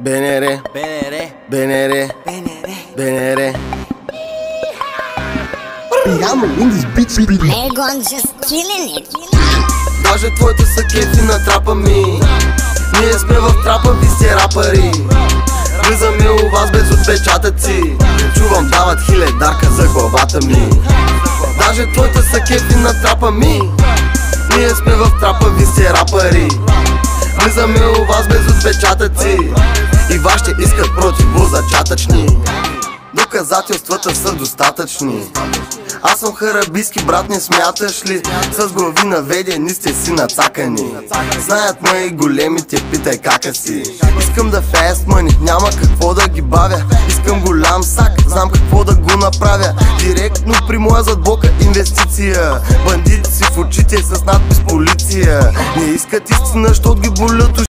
БНР, БНР, БНР. Legon just killing it. Даже твоите са кефи на трапа ми. Ние сме в трапа, ви сте рапъри. Влизаме у вас без отпечатъци. Чувам дават хиледарка за главата ми. Даже твоите са кефи на трапа ми. Ние сме в трапа, ви сте рапъри. Влизаме у вас без отпечатъци. И вашите искат противозачатъчни. Доказателствата са достатъчни. Аз съм харабийски брат, не смяташ ли? С глави наведени сте си нацакани. Знаят ме и големите, питай кака си. Искам да fast money, няма какво да ги бавя. Искам голям сак, знам какво да го направя. Директно при моя задбока инвестиция. Бандити си в очите с надпис полиция. Не искат истина, щот ги болят